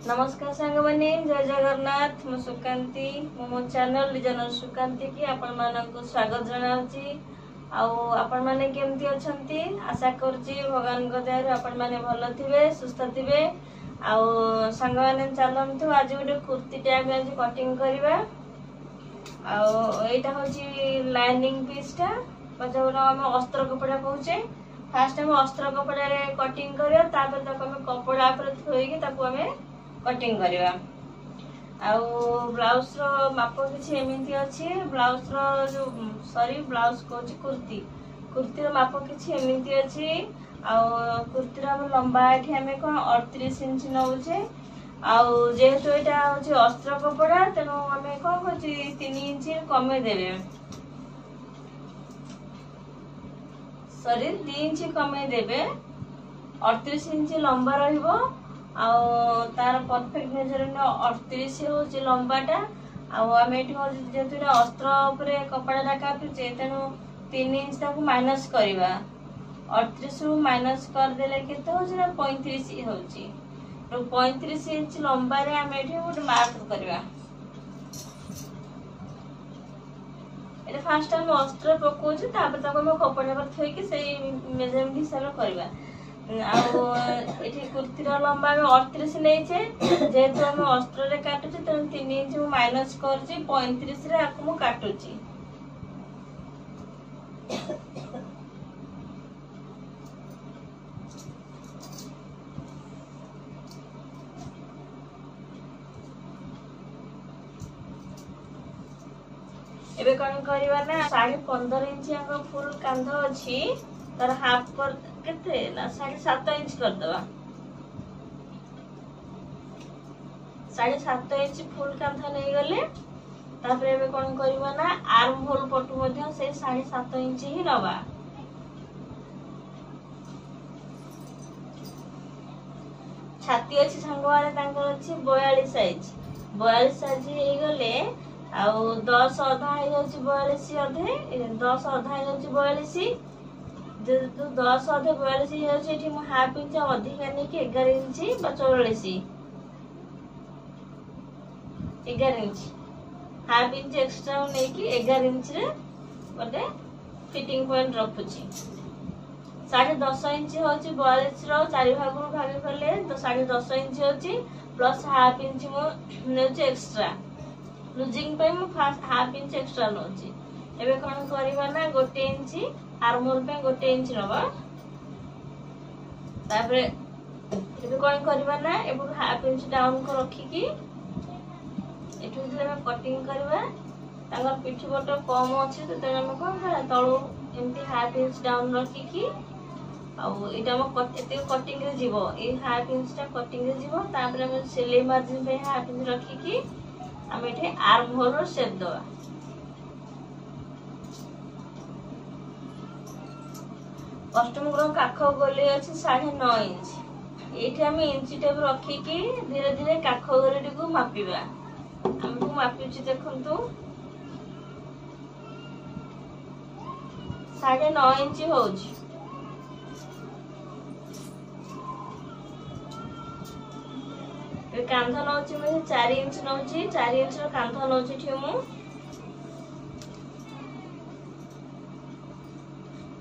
नमस्कार सांग मैंने जय जगन्नाथ मु सुकांती मो चैनल लीजनर सुकांती की आपण मानक स्वागत जनाउची आपण माने केमती अछंती आशा करची भगवान को दयारु आपण माने भलो थिबे सुस्थ थिबे सांग माने चलंतु आज गोटे कुर्ती टाइप आज कटिंग करबा एटा होची लाइनिंग पीसटा पछोरा हम अस्त्र कपड़ा कहूचे फास्ट हम अस्त्र कपड़ा रे कटिंग करियो तापर तक हम कपड़ा पर थोइकी ताको हमें कटिंग करवा ब्लाउज रो माप किसी एमती अच्छी ब्लाउज रो जो सॉरी ब्लाउज कहूँ कुर्ती रो माप किसी एमती अच्छी कुर्ती रो लंबा ये आम कौन 38 इंच नौचे जेहेतु यहाँ हूँ अस्त्र कपड़ा तेणु आम कौन कर 3 इंच कमे देवे सॉरी 2 इंच कमे देवे 38 इंच लंबा रहिबो तार परफेक्ट मेजरमेंट 38 हूँ लंबाटा आम ये जेहतु अस्त्र कपड़ा काटुचे तेणु 3 इंच ताकू माइनस करवा 38 रु माइनस करदे के 35 हूँ 35 इंच लंबा रे आम ये गोटे मार्क करवा फास्ट आम अस्त्र पकाउे कपड़ा पर थोक से मेजरमेंट हिसाब से करवा कुर्ती लंबा 38 नहीं जेहेतु आम अस्त्र काटुचे तेणु 3 इंच माइनस कर 35 काटुची एबे कौन करवा ना 15.5 इंच फुल कांध अच्छी तार हाफ कर केते ना 7.5 इंच कर दवा 7.5 इंच फुल कांध नहीं गले तापर एबे कौन करवा ना आर्म होल पटु मध्य से 7.5 इंच ही नवा छाती अच्छी सांग वाले तांकर अच्छी 42 साइज हे गले 10 अधा हो जाउची 42 अधे 10 अधा हो जाउची 42 जो 10 अधे 42 हो जाउची एठी मु हाफ इंच अधिक नहीं कि 11 इंच बा 44 11 इंच हाफ इंच एक्स्ट्रा नहीं कि 11 इंच रे बटे फिटिंग पॉइंट रखुची 10.5 इंच होची 42 रो 4 भाग रु भाग करले तो 10.5 इंच होची प्लस हाफ इंच मु नेउची एक्स्ट्रा लूजिंग पे मु हाफ इंच एक्स्ट्रा नौची एबे कौन करवा ना 1 इंच आर्महोल पे 1 इंच नवा तापरे एबे कौन करवा ना एबे हाफ इंच डाउन को रखी की एठु जे हम कटिंग करवा तांगर पिठी बट कम अछि तो तेना हम कोन करा तळु एमती हाफ इंच डाउन रखी की एटा हम कटिंग रे जीवो ए हाफ इंच ता कटिंग रे जीवो तापरे हम सिलाई मार्जिन पे हाफ इंच रखी की आम ये आर्म होल शेप दवा कस्टमर काख गोली अच्छी 9.5 इंच ये आम इंच टेप रखिकी धीरे धीरे काख गोली को मापिबा आमको मापी देखु 9.5 इंच होची कांध नौची मुझे 4 इंच नौची 4 इंच रो कांध नौची ठिमु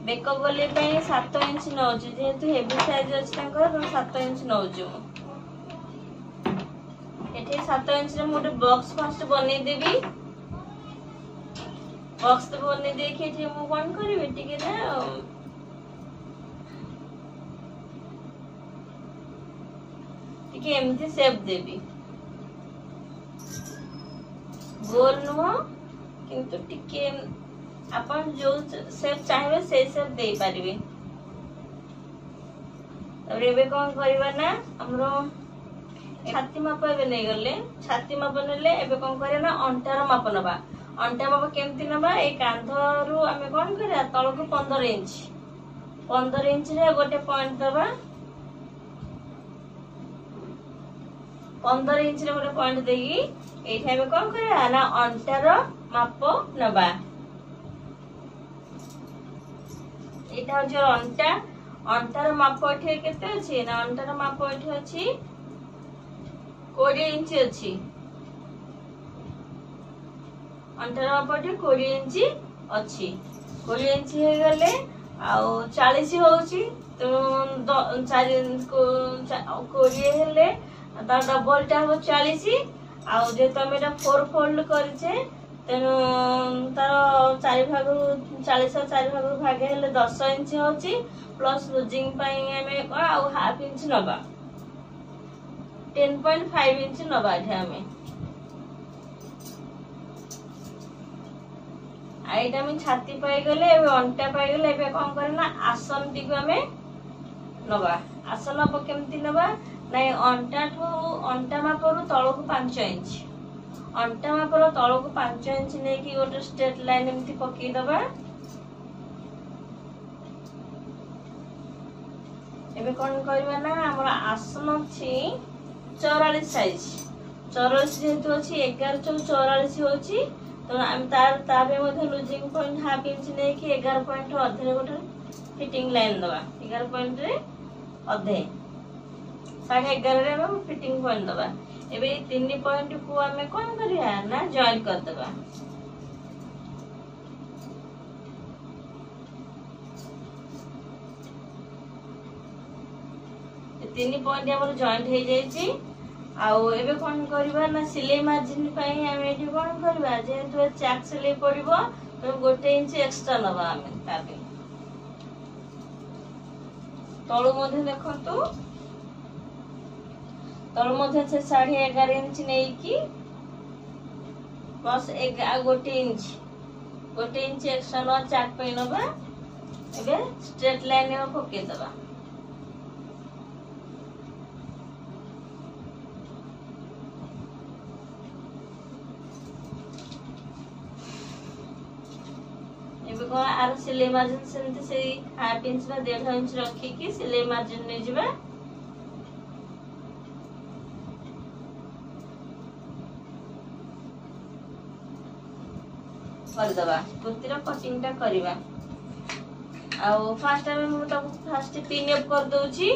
बेक गोली पे 7 इंच नौची जेहेतु हेवी साइज अछि तांकर 7 इंच नौची एठी 7 इंच रे मोटे बॉक्स फास्ट बनै देबी बॉक्स तो बनै दे के एठी मु कोन करबी टिके ना टिके एमती शेप देबी गोल नुह किंतु टिके अपन जो शेप चाहिए से शेप दे पारिबे तब एबे कोन करबा ना हमरो छाती माप एबे नै गले छाती माप नेले एबे कोन करे ना अंटार माप नबा अंटा माप केमती नबा ए कांधरु आमे कोन करिया तळको 15 इंच रे गोटे पॉइंट दबा 15 इंच रे गोटे पॉइंट देगी एठा में कोन करिया ना अंटार माप नबा एटा जो अंटा अंटार माप एठी केते अछि ना अंटार माप एठी अछि 20 इंच अछि अंटार माप एठी 20 इंच अछि 20 इंच हे गले आ 40 होउची तो 4 20 हेले ता डबल टा हो 40 आ जे तमे 4 फोल्ड करछे तेनु तार 4 भाग 40 4 भाग भागे हेले 10 इंच होची प्लस लूजिंग पाई हमें आ हाफ इंच नबा 10.5 इंच नबा एठे हमें आइटा में छाती पाई गले एबे अंटा पाई गले एबे कोन करना आसन टिक हमें नबा आसन अब केमती नबा नै अंटा मापरू तळको 5 इंच अंटा मापर तळको 5 इंच नै कि गोटे स्ट्रेट लाइन एमती पकई दबा एबे कोन करबा ना हमर आसन अछि 44 साइज 44 जेतु अछि 11 44 होछि तो हम ताबे मध्ये लूजिंग पॉइंट हाफ इंच नै कि 11 पॉइंट अधे गोटे फिटिंग लाइन दबा 11 पॉइंट रे अधे 11.5 रे हम फिटिंग पॉइंट दबा एबे 3 पॉइंट को हमें कोन करिया ना जॉइन कर दबा तीन पॉइंट हमर जॉइंट हे जायछि आउ एबे कोन करबा ना सिलाई मार्जिन पई हम एठी कोन करबा जे तो चैक सिलाई पड़िबो तो 1 इंच एक्स्ट्रा नबा हम ताबे तळु मध्ये देखंतु तळु मध्ये से 11.5 इंच नै कि बस 1 इंच 1 इंच एक्स्ट्रा न चैक पई नबा एबे स्ट्रेट लाइन में पके दबा आर सिलाई मार्जिन सेमती से हाफ इंच बा 1.5 इंच रखी कि सिलाई मार्जिन ने जिबा कर दबा कुर्ती रा कटिंग टा करबा आ फर्स्ट टाइम हम तो फर्स्ट पिन अप कर दोची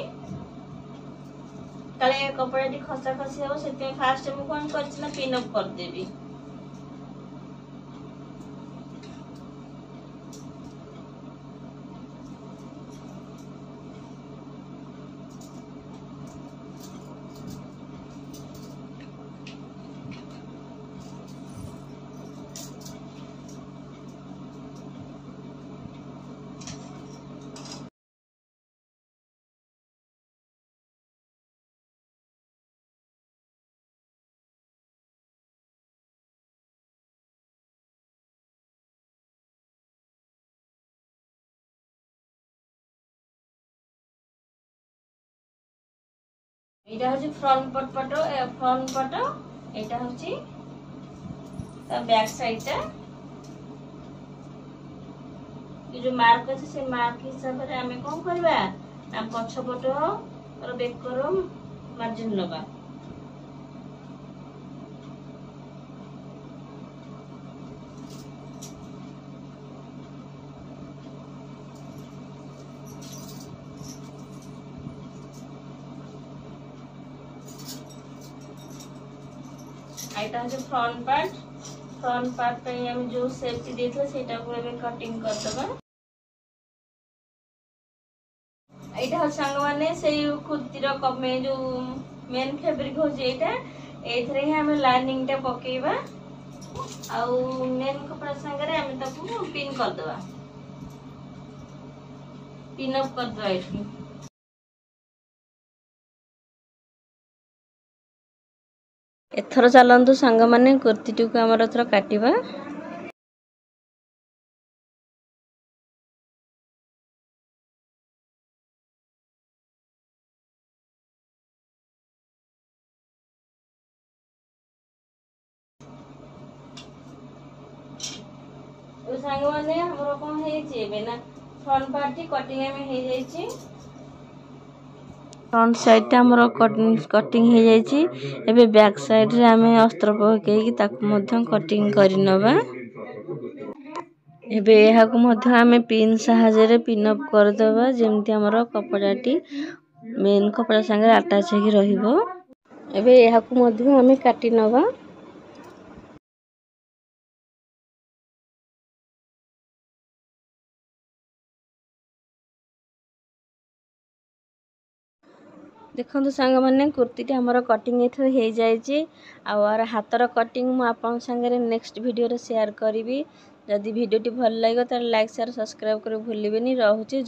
काले कपड़ा टी खसा खसी हो सेते फर्स्ट हम कोन करछि ना पिन अप कर देबी एटा होची फ्रंट पट एटा होची ता बैक साइड ता ये जो मार्क अछि से मार्क हिसाब रे हमें कोन करबा ना पछ पट और बैक करो मार्जिन लगा आइटा जो फ्रंट पार्ट पे हम जो सेफ्टी देथले सेटा को एबे कटिंग कर दबा एटा हो संग माने से कुर्ती रो कमे जो मेन फैब्रिक हो जेटा एथरे हम लाइनिंग टा पकेबा आ मेन कपड़ा संग रे हम ताको पिन कर दबा पिन अप कर दबा एठी एथर चलंतु संग माने कुर्ती टुक हमर एथर काटिबा ओ संग माने हमर कोन हे जेबे ना फ्रंट पार्ट कटिंग में हे जाई छी फ्रंट साइड टा हमर कटिंग हे जाई छी एबे बैक साइड रे हमें अस्त्र पके कि ताक मध्यम कटिंग करि नबा ଏବେ ଏହାକୁ ମଧ୍ୟ ଆମେ ପିନ୍ ସାହାଯ୍ୟରେ ପିନ୍ ଅପ୍ କରିଦେବା ଯେମିତି ଆମର କପଡ଼ାଟି ମେନ୍ କପଡ଼ା ସାଙ୍ଗରେ ଆଟାଚ୍ ହେଇକି ରହିବ। ଏବେ ଏହାକୁ ମଧ୍ୟ ଆମେ କାଟି ନେବା। ଦେଖନ୍ତୁ ସାଙ୍ଗମାନେ କୁର୍ତ୍ତୀଟି ଆମର କଟିଂ ଏଥର ହେଇଯାଇଛି। ଆଉ ଆର ହାତର କଟିଂ ମୁଁ ଆପଣଙ୍କ ସାଙ୍ଗରେ ନେକ୍ସଟ ଭିଡ଼ିଓରେ ସେୟାର କରିବି। ଯଦି ଭିଡ଼ିଓଟି ଭଲ ଲାଗିବ ତାହେଲେ ଲାଇକ୍ ସେୟାର ସବସ୍କ୍ରାଇବ୍ କରି ଭୁଲିବେନି। ରହୁଛି।